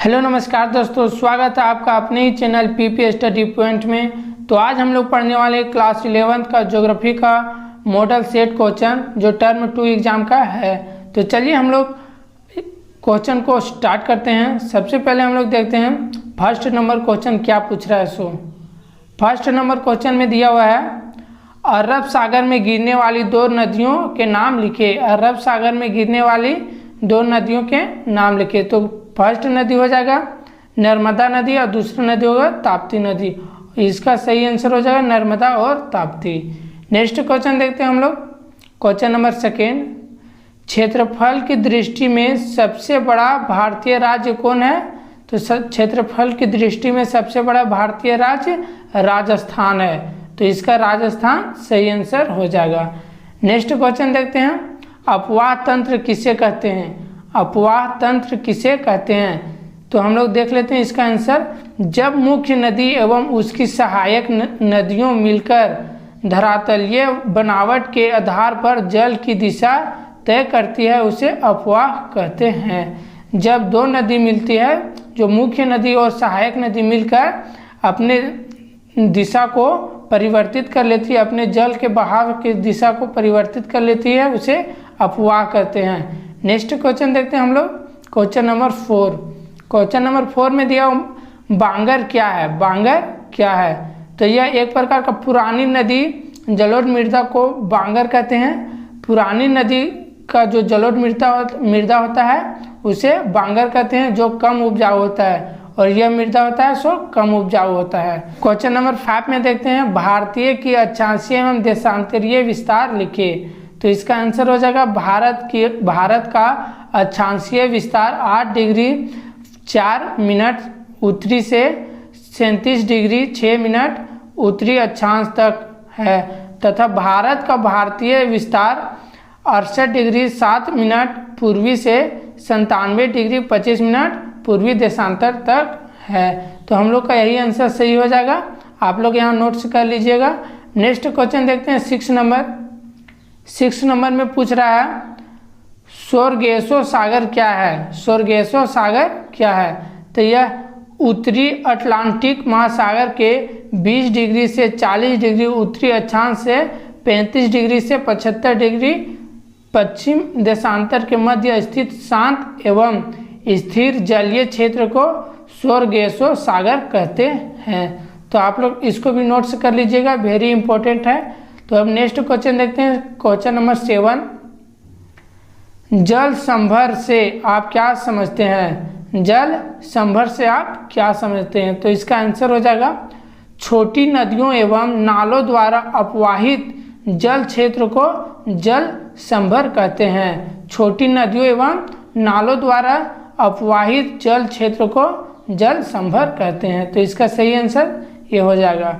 Hello नमस्कार दोस्तों, स्वागत है आपका अपने ही चैनल पीपी स्टडी पॉइंट में। तो आज हम लोग पढ़ने वाले क्लास 11th का ज्योग्राफी का मॉडल सेट क्वेश्चन जो टर्म 2 एग्जाम का है। तो चलिए हम लोग क्वेश्चन को स्टार्ट करते हैं। सबसे पहले हम लोग देखते हैं फर्स्ट नंबर क्वेश्चन क्या पूछ रहा है। फर्स्ट नंबर क्वेश्चन में दिया हुआ है अरब सागर में गिरने वाली दो नदियों के नाम लिखे। अरब सागर में गिरने वाली दो नदियों के नाम लिखे। तो फर्स्ट नदी हो जाएगा नर्मदा नदी और दूसरा नदी होगा ताप्ती नदी। इसका सही आंसर हो जाएगा नर्मदा और ताप्ती। नेक्स्ट क्वेश्चन देखते हैं हम लोग। क्वेश्चन नंबर सेकेंड, क्षेत्रफल की दृष्टि में सबसे बड़ा भारतीय राज्य कौन है? तो क्षेत्रफल की दृष्टि में सबसे बड़ा भारतीय राज्य राजस्थान है। तो इसका राजस्थान सही आंसर हो जाएगा। नेक्स्ट क्वेश्चन देखते हैं अपवाह तंत्र किसे कहते हैं? अपवाह तंत्र किसे कहते हैं? तो हम लोग देख लेते हैं इसका आंसर। जब मुख्य नदी एवं उसकी सहायक नदियों मिलकर धरातलीय बनावट के आधार पर जल की दिशा तय करती है उसे अपवाह कहते हैं। जब दो नदी मिलती है, जो मुख्य नदी और सहायक नदी मिलकर अपने दिशा को परिवर्तित कर लेती है, अपने जल के बहाव की दिशा को परिवर्तित कर लेती है, उसे अपवाह कहते हैं। नेक्स्ट क्वेश्चन देखते हैं हम लोग। Question number 4। क्वेश्चन नंबर 4 में दिया बांगर क्या है? बांगर क्या है? तो यह एक प्रकार का पुरानी नदी जलोढ़ मृदा को बांगर कहते हैं। पुरानी नदी का जो जलोढ़ मृदा होता है उसे बांगर कहते हैं, जो कम उपजाऊ होता है, और यह मृदा होता है सो कम उपजाऊ होता है। क्वेश्चन नंबर 5 में देखते हैं भारतीय की अक्षांशीय एवं देशांतरीय विस्तार लिखे। तो इसका आंसर हो जाएगा भारत का अक्षांशीय विस्तार 8 डिग्री 4 मिनट उत्तरी से 37 डिग्री 6 मिनट उत्तरी अक्षांश तक है, तथा भारत का भारतीय विस्तार 68 डिग्री 7 मिनट पूर्वी से 97 डिग्री 25 मिनट पूर्वी देशांतर तक है। तो हम लोग का यही आंसर सही हो जाएगा। आप लोग यहाँ नोट्स कर लीजिएगा। नेक्स्ट क्वेश्चन देखते हैं 6 नंबर में पूछ रहा है सोरगेसो सागर क्या है? सोरगेसो सागर क्या है? तो यह उत्तरी अटलांटिक महासागर के 20 डिग्री से 40 डिग्री उत्तरी अक्षांश से 35 डिग्री से 75 डिग्री पश्चिम देशांतर के मध्य स्थित शांत एवं स्थिर जलीय क्षेत्र को सोरगेसो सागर कहते हैं। तो आप लोग इसको भी नोट्स कर लीजिएगा, वेरी इंपॉर्टेंट है। तो अब नेक्स्ट क्वेश्चन देखते हैं। क्वेश्चन नंबर 7, जल संभर से आप क्या समझते हैं? जल संभर से आप क्या समझते हैं? तो इसका आंसर हो जाएगा छोटी नदियों एवं नालों द्वारा अपवाहित जल क्षेत्र को जल संभर कहते हैं। छोटी नदियों एवं नालों द्वारा अपवाहित जल क्षेत्र को जल संभर कहते हैं। तो इसका सही आंसर ये हो जाएगा।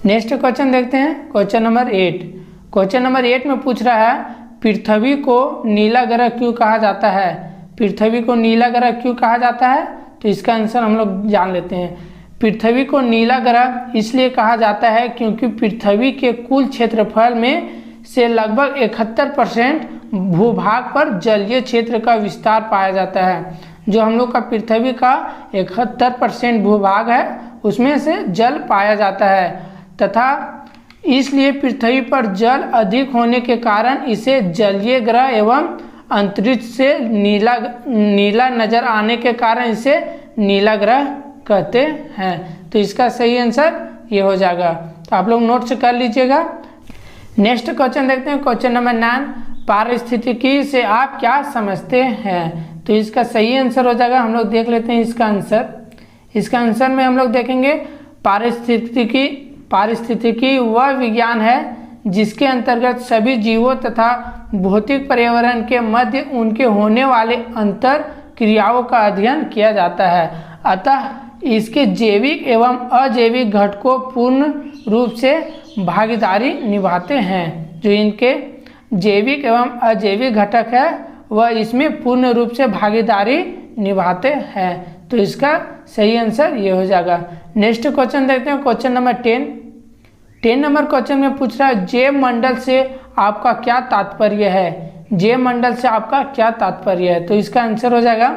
नेक्स्ट क्वेश्चन देखते हैं। Question number 8। क्वेश्चन नंबर 8 में पूछ रहा है पृथ्वी को नीला ग्रह क्यों कहा जाता है? पृथ्वी को नीला ग्रह क्यों कहा जाता है? तो इसका आंसर हम लोग जान लेते हैं। पृथ्वी को नीला ग्रह इसलिए कहा जाता है क्योंकि पृथ्वी के कुल क्षेत्रफल में से लगभग 71% भूभाग पर जलीय क्षेत्र का विस्तार पाया जाता है। जो हम लोग का पृथ्वी का 71% भूभाग है उसमें से जल पाया जाता है, तथा इसलिए पृथ्वी पर जल अधिक होने के कारण इसे जलीय ग्रह एवं अंतरिक्ष से नीला नजर आने के कारण इसे नीला ग्रह कहते हैं। तो इसका सही आंसर ये हो जाएगा। तो आप लोग नोट्स कर लीजिएगा। नेक्स्ट क्वेश्चन देखते हैं। क्वेश्चन नंबर 9, पारिस्थितिकी से आप क्या समझते हैं? तो इसका सही आंसर हो जाएगा। हम लोग देख लेते हैं इसका आंसर। इसका आंसर में हम लोग देखेंगे पारिस्थितिकी वह विज्ञान है जिसके अंतर्गत सभी जीवों तथा भौतिक पर्यावरण के मध्य उनके होने वाले अंतर क्रियाओं का अध्ययन किया जाता है। अतः इसके जैविक एवं अजैविक घटकों पूर्ण रूप से भागीदारी निभाते हैं। जो इनके जैविक एवं अजैविक घटक है वह इसमें पूर्ण रूप से भागीदारी निभाते हैं। तो इसका सही आंसर ये हो जाएगा। नेक्स्ट क्वेश्चन देखते हैं। क्वेश्चन नंबर 10 नंबर क्वेश्चन में पूछ रहा है जैव मंडल से आपका क्या तात्पर्य है? जैव मंडल से आपका क्या तात्पर्य है? तो इसका आंसर हो जाएगा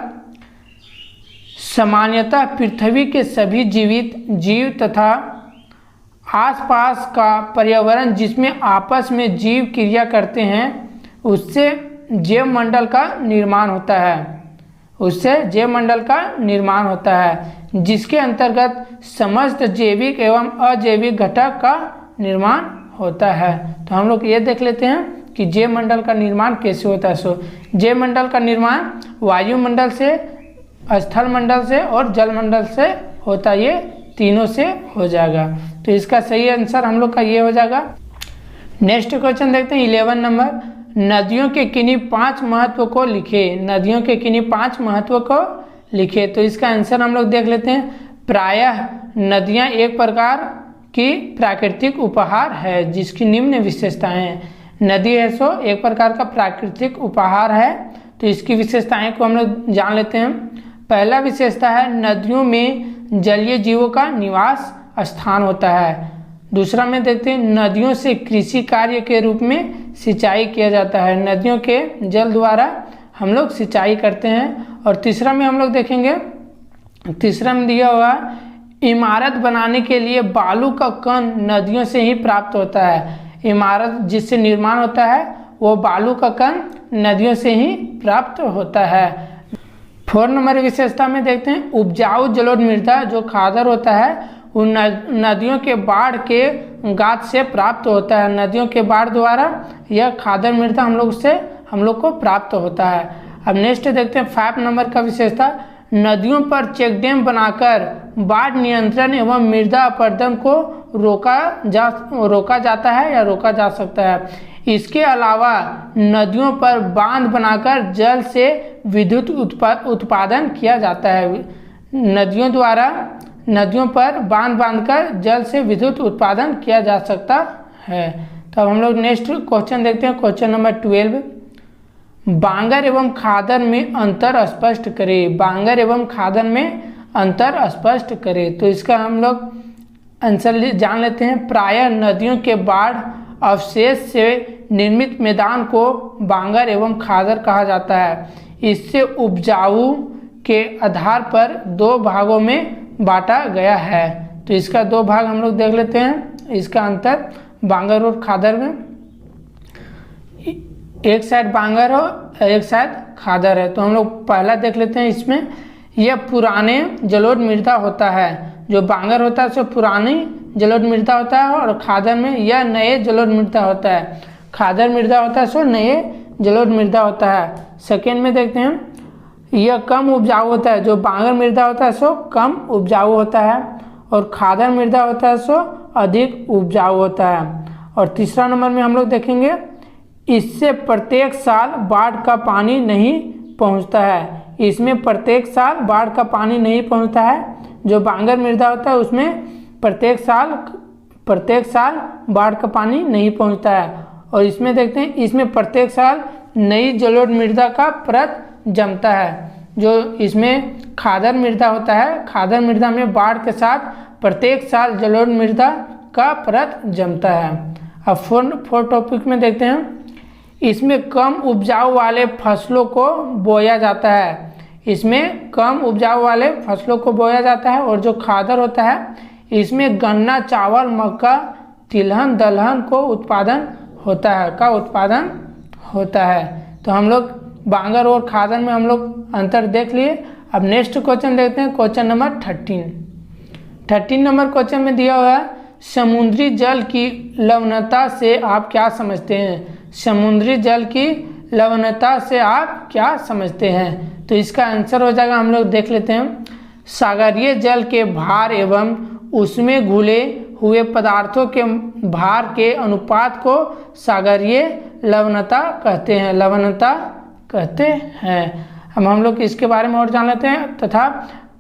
सामान्यतः पृथ्वी के सभी जीवित जीव तथा आसपास का पर्यावरण जिसमें आपस में जीव क्रिया करते हैं उससे जैव मंडल का निर्माण होता है, उससे जैव मंडल का निर्माण होता है, जिसके अंतर्गत समस्त जैविक एवं अजैविक घटक का निर्माण होता है। तो हम लोग ये देख लेते हैं कि जैव मंडल का निर्माण कैसे होता है। सो जैव मंडल का निर्माण वायुमंडल से, स्थल मंडल से और जल मंडल से होता है, ये तीनों से हो जाएगा। तो इसका सही आंसर हम लोग का ये हो जाएगा। नेक्स्ट क्वेश्चन देखते हैं 11 नंबर, नदियों के किन्हीं 5 महत्व को लिखे। नदियों के किन्हीं 5 महत्व को लिखे। तो इसका आंसर हम लोग देख लेते हैं। प्रायः नदियां एक प्रकार की प्राकृतिक उपहार है जिसकी निम्न विशेषताएं हैं। नदी है सो एक प्रकार का प्राकृतिक उपहार है, तो इसकी विशेषताएं को हम लोग जान लेते हैं। पहला विशेषता है नदियों में जलीय जीवों का निवास स्थान होता है। दूसरा में देखते हैं नदियों से कृषि कार्य के रूप में सिंचाई किया जाता है। नदियों के जल द्वारा हम लोग सिंचाई करते हैं। और तीसरा में हम लोग देखेंगे, तीसरा में दिया हुआ इमारत बनाने के लिए बालू का कण नदियों से ही प्राप्त होता है। इमारत जिससे निर्माण होता है वो बालू का कण नदियों से ही प्राप्त होता है। 4 नंबर विशेषता में देखते हैं उपजाऊ जलोढ़ मृदा जो खादर होता है वो नदियों के बाढ़ के गाद से प्राप्त होता है। नदियों के बाढ़ द्वारा यह खादर मृदा हम लोग को प्राप्त होता है। अब नेक्स्ट देखते हैं 5 नंबर का विशेषता, नदियों पर चेक डैम बनाकर बाढ़ नियंत्रण एवं मृदा अपरदन को रोका जाता है या रोका जा सकता है। इसके अलावा नदियों पर बांध बनाकर जल से विद्युत उत्पादन किया जाता है। नदियों पर बांध बांधकर जल से विद्युत उत्पादन किया जा सकता है। तो अब हम लोग नेक्स्ट क्वेश्चन देखते हैं, क्वेश्चन नंबर 12, बांगर एवं खादर में अंतर स्पष्ट करें। बांगर एवं खादर में अंतर स्पष्ट करें। तो इसका हम लोग आंसर जान लेते हैं। प्रायः नदियों के बाढ़ अवशेष से निर्मित मैदान को बांगर एवं खादर कहा जाता है। इससे उपजाऊ के आधार पर 2 भागों में बांटा गया है। तो इसका 2 भाग हम लोग देख लेते हैं। इसका अंतर बांगर और खादर में, एक साइड बांगर हो एक साइड खादर है। तो हम लोग पहला देख लेते हैं। इसमें यह पुराने जलोढ़ मृदा होता है। जो बांगर होता है सो पुरानी जलोढ़ मृदा होता है और खादर में यह नए जलोढ़ मृदा होता है। खादर मृदा होता है सो नए जलोढ़ मृदा होता है। सेकेंड में देखते हैं यह कम उपजाऊ होता है। जो बांगर मृदा होता है सो कम उपजाऊ होता है और खादर मृदा होता है सो अधिक उपजाऊ होता है। और तीसरा नंबर में हम लोग देखेंगे इससे प्रत्येक साल बाढ़ का पानी नहीं पहुंचता है। इसमें प्रत्येक साल बाढ़ का पानी नहीं पहुंचता है। जो बांगर मृदा होता है उसमें प्रत्येक साल बाढ़ का पानी नहीं पहुंचता है। और इसमें देखते हैं इसमें प्रत्येक साल नई जलोढ़ मृदा का परत जमता है। जो इसमें खादर मृदा होता है, खादर मृदा में बाढ़ के साथ प्रत्येक साल जलोढ़ मृदा का परत जमता है। अब 4 टॉपिक में देखते हैं इसमें कम उपजाऊ वाले फसलों को बोया जाता है। इसमें कम उपजाऊ वाले फसलों को बोया जाता है। और जो खादर होता है इसमें गन्ना, चावल, मक्का, तिलहन, दलहन को उत्पादन होता है। तो हम लोग बांगर और खादर में हम लोग अंतर देख लिए। अब नेक्स्ट क्वेश्चन देखते हैं, क्वेश्चन नंबर 13 नंबर क्वेश्चन में दिया हुआ है समुद्री जल की लवणता से आप क्या समझते हैं। समुद्री जल की लवणता से आप क्या समझते हैं। तो इसका आंसर हो जाएगा, हम लोग देख लेते हैं। सागरीय जल के भार एवं उसमें घुले हुए पदार्थों के भार के अनुपात को सागरीय लवणता कहते हैं। अब हम लोग इसके बारे में और जान लेते हैं। तथा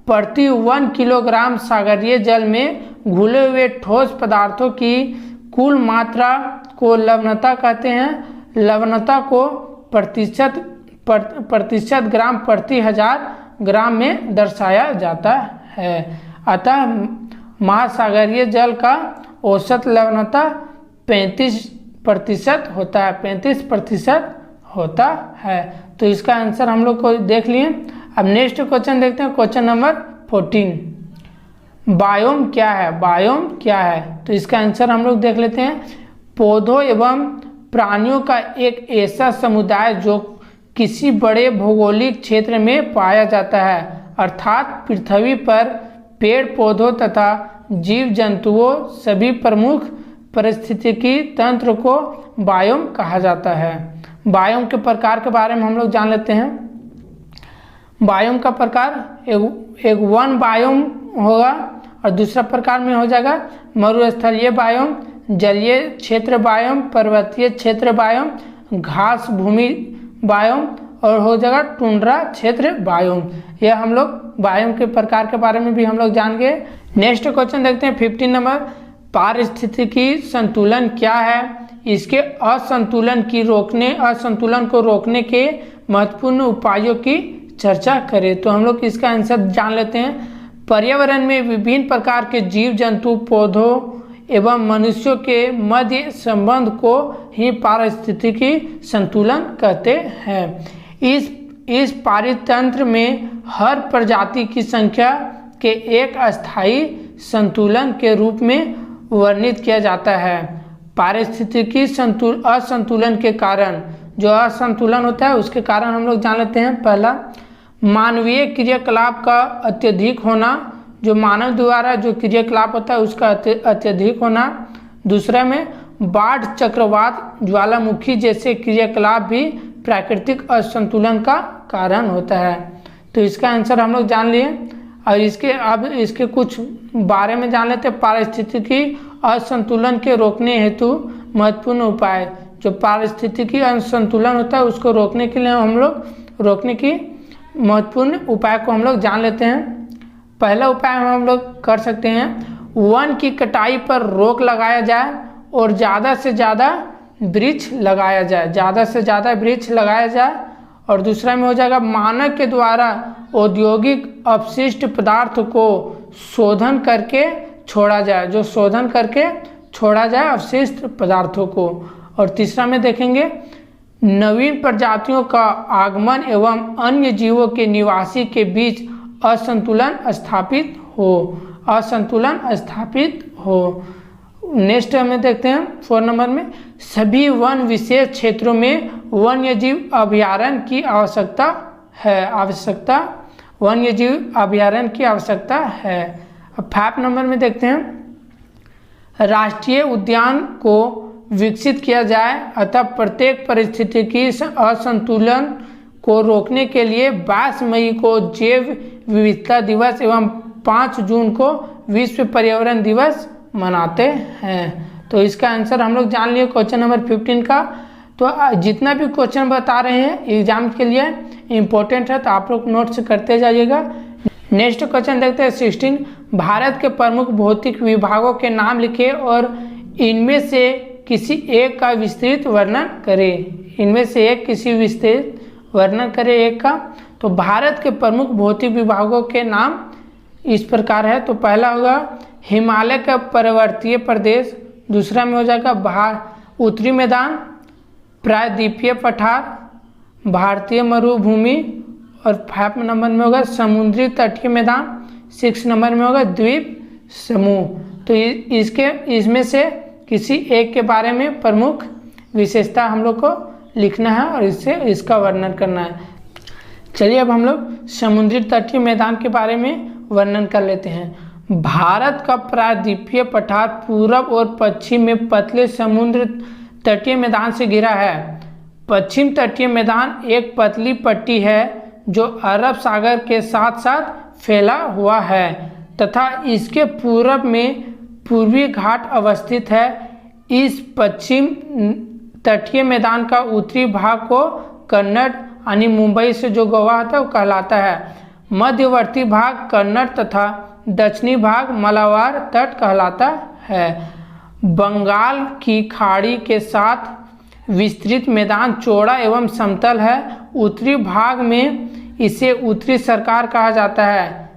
प्रति 1 किलोग्राम सागरीय जल में घुले हुए ठोस पदार्थों की कुल मात्रा को लवणता कहते हैं। लवणता को प्रतिशत ग्राम प्रति 1000 ग्राम में दर्शाया जाता है। अतः महासागरीय जल का औसत लवणता 35% होता है। तो इसका आंसर हम लोग को देख लिए। अब नेक्स्ट क्वेश्चन देखते हैं, क्वेश्चन नंबर 14। बायोम क्या है? बायोम क्या है? तो इसका आंसर हम लोग देख लेते हैं। पौधों एवं प्राणियों का एक ऐसा समुदाय जो किसी बड़े भौगोलिक क्षेत्र में पाया जाता है, अर्थात पृथ्वी पर पेड़ पौधों तथा जीव जंतुओं सभी प्रमुख पारिस्थितिकी तंत्र को बायोम कहा जाता है। बायोम के प्रकार के बारे में हम लोग जान लेते हैं। बायोम का प्रकार एक वन बायोम होगा और दूसरा प्रकार में हो जाएगा मरुस्थलीय बायोम, जलीय क्षेत्र बायोम, पर्वतीय क्षेत्र बायोम, घास भूमि बायोम और हो जाएगा टुंड्रा क्षेत्र बायोम। यह हम लोग बायोम के प्रकार के बारे में भी हम लोग जान गए। नेक्स्ट क्वेश्चन देखते हैं 15 नंबर। पारिस्थितिकी संतुलन क्या है? इसके असंतुलन को रोकने के महत्वपूर्ण उपायों की चर्चा करें। तो हम लोग इसका आंसर जान लेते हैं। पर्यावरण में विभिन्न प्रकार के जीव जंतु, पौधों एवं मनुष्यों के मध्य संबंध को ही पारिस्थितिकी संतुलन कहते हैं। इस पारितंत्र में हर प्रजाति की संख्या के एक अस्थायी संतुलन के रूप में वर्णित किया जाता है। पारिस्थितिकी असंतुलन के कारण, जो असंतुलन होता है उसके कारण हम लोग जान लेते हैं। पहला, मानवीय क्रियाकलाप का अत्यधिक होना, जो मानव द्वारा जो क्रियाकलाप होता है उसका अत्यधिक होना। दूसरा में बाढ़, चक्रवात, ज्वालामुखी जैसे क्रियाकलाप भी प्राकृतिक असंतुलन का कारण होता है। तो इसका आंसर हम लोग जान लिए और इसके कुछ बारे में जान लेते हैं। पारिस्थितिकी असंतुलन के रोकने हेतु महत्वपूर्ण उपाय, जो पारिस्थितिकी असंतुलन होता है उसको रोकने के लिए रोकने की महत्वपूर्ण उपाय को हम लोग जान लेते हैं। पहला उपाय हम लोग कर सकते हैं, वन की कटाई पर रोक लगाया जाए और ज़्यादा से ज़्यादा वृक्ष लगाया जाए। और दूसरा में हो जाएगा मानव के द्वारा औद्योगिक अपशिष्ट पदार्थ को शोधन करके छोड़ा जाए अपशिष्ट पदार्थों को। और तीसरा में देखेंगे नवीन प्रजातियों का आगमन एवं अन्य जीवों के निवासी के बीच असंतुलन स्थापित हो। नेक्स्ट हमें देखते हैं 4 नंबर में, सभी वन विशेष क्षेत्रों में वन्यजीव अभयारण्य की आवश्यकता है। अब 5 नंबर में देखते हैं, राष्ट्रीय उद्यान को विकसित किया जाए, अतः प्रत्येक परिस्थितिकी असंतुलन को रोकने के लिए 22 मई को जैव विविधता दिवस एवं 5 जून को विश्व पर्यावरण दिवस मनाते हैं। तो इसका आंसर हम लोग जान लिए क्वेश्चन नंबर 15 का। तो जितना भी क्वेश्चन बता रहे हैं एग्जाम के लिए इम्पोर्टेंट है, तो आप लोग नोट्स करते जाइएगा। नेक्स्ट क्वेश्चन देखते हैं 16। भारत के प्रमुख भौतिक विभागों के नाम लिखे और इनमें से किसी एक का विस्तृत वर्णन करें। एक का। तो भारत के प्रमुख भौतिक विभागों के नाम इस प्रकार है। तो पहला होगा हिमालय का पर्वतीय प्रदेश, दूसरा में हो जाएगा उत्तरी मैदान, प्रायद्वीपीय पठार, भारतीय मरुभूमि और 5 नंबर में होगा समुद्री तटीय मैदान, 6 नंबर में होगा द्वीप समूह। तो इसमें से किसी एक के बारे में प्रमुख विशेषता हम लोग को लिखना है और इसका वर्णन करना है। चलिए अब हम लोग समुद्री तटीय मैदान के बारे में वर्णन कर लेते हैं। भारत का प्रायद्वीपीय पठार पूरब और पश्चिम में पतले समुद्र तटीय मैदान से घिरा है। पश्चिम तटीय मैदान एक पतली पट्टी है जो अरब सागर के साथ साथ फैला हुआ है तथा इसके पूरब में पूर्वी घाट अवस्थित है। इस पश्चिम तटीय मैदान का उत्तरी भाग को कन्नड़ यानी मुंबई से जो गोवा आता है वो कहलाता है। मध्यवर्ती भाग कन्नड़ तथा दक्षिणी भाग मलाबार तट कहलाता है। बंगाल की खाड़ी के साथ विस्तृत मैदान चौड़ा एवं समतल है। उत्तरी भाग में इसे उत्तरी सरकार कहा जाता है,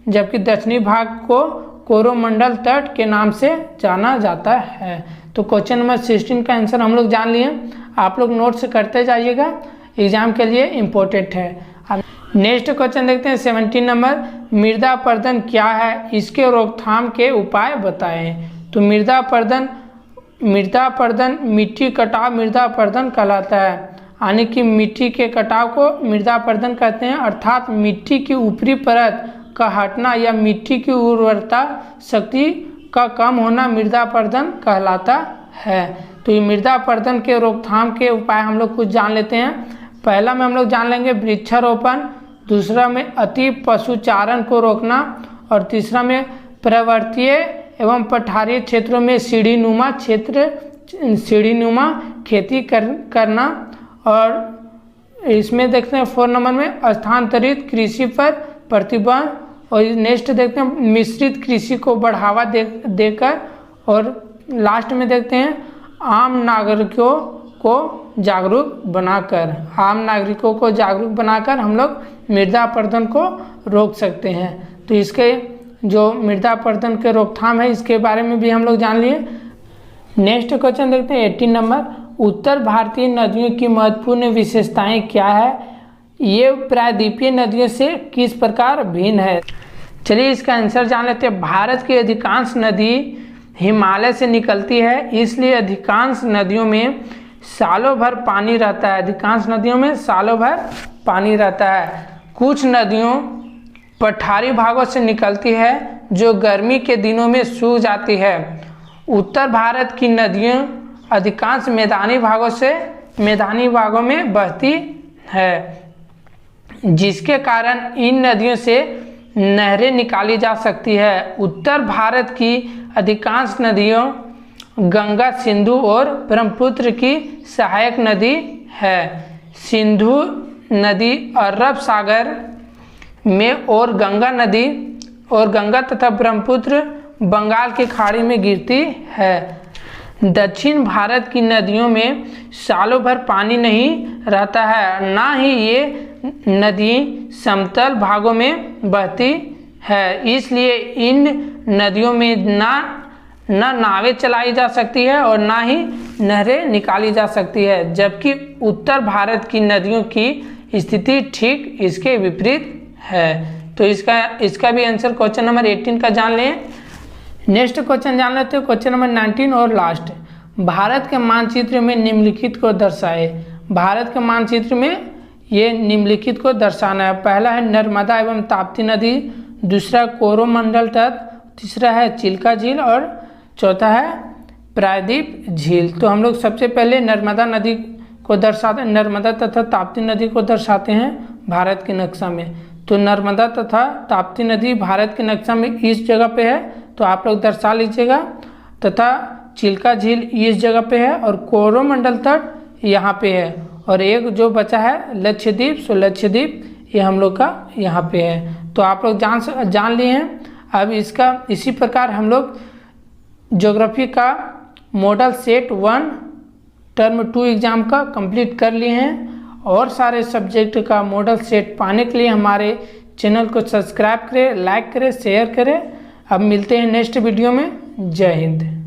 जबकि दक्षिणी भाग को कोरोमंडल तट के नाम से जाना जाता है। तो क्वेश्चन नंबर 16 का आंसर हम लोग जान लिए। आप लोग नोट्स करते जाइएगा। एग्जाम के लिए इम्पोर्टेंट है। अब नेक्स्ट क्वेश्चन देखते हैं 17 नंबर, मृदा अपरदन क्या है, इसके रोकथाम के उपाय बताएं। तो मृदा अपरदन मिट्टी कटाव मृदा अपरदन कहलाता है, यानी कि मिट्टी के कटाव को मृदा अपरदन कहते हैं, अर्थात मिट्टी की ऊपरी परत का हटना या मिट्टी की उर्वरता शक्ति का कम होना मृदा अपरदन कहलाता है। तो ये मृदा अपरदन के रोकथाम के उपाय हम लोग कुछ जान लेते हैं। पहला में हम लोग जान लेंगे वृक्षारोपण, दूसरा में अति पशुचारण को रोकना, और तीसरा में पर्वतीय एवं पठारी क्षेत्रों में सीढ़ीनुमा खेती करना, और इसमें देखते हैं 4 नंबर में स्थानांतरित कृषि पर प्रतिबंध, और नेक्स्ट देखते हैं मिश्रित कृषि को बढ़ावा देकर, और लास्ट में देखते हैं आम नागरिकों को जागरूक बनाकर हम लोग मृदा अपरदन को रोक सकते हैं। तो इसके जो मृदा अपरदन के रोकथाम है इसके बारे में भी हम लोग जान लिए। नेक्स्ट क्वेश्चन देखते हैं 18 नंबर, उत्तर भारतीय नदियों की महत्वपूर्ण विशेषताएं क्या है, ये प्रायद्वीपीय नदियों से किस प्रकार भिन्न है। चलिए इसका आंसर जान लेते हैं। भारत की अधिकांश नदी हिमालय से निकलती है, इसलिए अधिकांश नदियों में सालों भर पानी रहता है। कुछ नदियों पठारी भागों से निकलती है जो गर्मी के दिनों में सूख जाती है। उत्तर भारत की नदियाँ अधिकांश मैदानी भागों में बहती है, जिसके कारण इन नदियों से नहरें निकाली जा सकती है। उत्तर भारत की अधिकांश नदियों गंगा, सिंधु और ब्रह्मपुत्र की सहायक नदी है। सिंधु नदी अरब सागर में और गंगा तथा ब्रह्मपुत्र बंगाल की खाड़ी में गिरती है। दक्षिण भारत की नदियों में सालों भर पानी नहीं रहता है, ना ही ये नदी समतल भागों में बहती है, इसलिए इन नदियों में ना नावें चलाई जा सकती है और ना ही नहरें निकाली जा सकती है। जबकि उत्तर भारत की नदियों की स्थिति ठीक इसके विपरीत है। तो इसका भी आंसर क्वेश्चन नंबर 18 का जान लें। नेक्स्ट क्वेश्चन जान लेते हैं, क्वेश्चन नंबर 19 और लास्ट। भारत के मानचित्र में निम्नलिखित को दर्शाए। भारत के मानचित्र में ये निम्नलिखित को दर्शाना है। पहला है नर्मदा एवं ताप्ती नदी, दूसरा कोरोमंडल तट, तीसरा है चिल्का झील और चौथा है प्रायद्वीप झील। तो हम लोग सबसे पहले नर्मदा नदी को दर्शाते हैं, नर्मदा तथा ताप्ती नदी को दर्शाते हैं भारत के नक्शा में। तो नर्मदा तथा ताप्ती नदी भारत के नक्शा में इस जगह पे है, तो आप लोग दर्शा लीजिएगा, तथा चिल्का झील इस जगह पे है और कोरोमंडल तट यहाँ पे है, और एक जो बचा है लक्षद्वीप, सो लक्षद्वीप ये हम लोग का यहाँ पे है। तो आप लोग जान लिए हैं। अब इसी प्रकार हम लोग ज्योग्राफी का मॉडल सेट 1 टर्म 2 एग्ज़ाम का कंप्लीट कर लिए हैं, और सारे सब्जेक्ट का मॉडल सेट पाने के लिए हमारे चैनल को सब्सक्राइब करें, लाइक करें, शेयर करें। अब मिलते हैं नेक्स्ट वीडियो में। जय हिंद।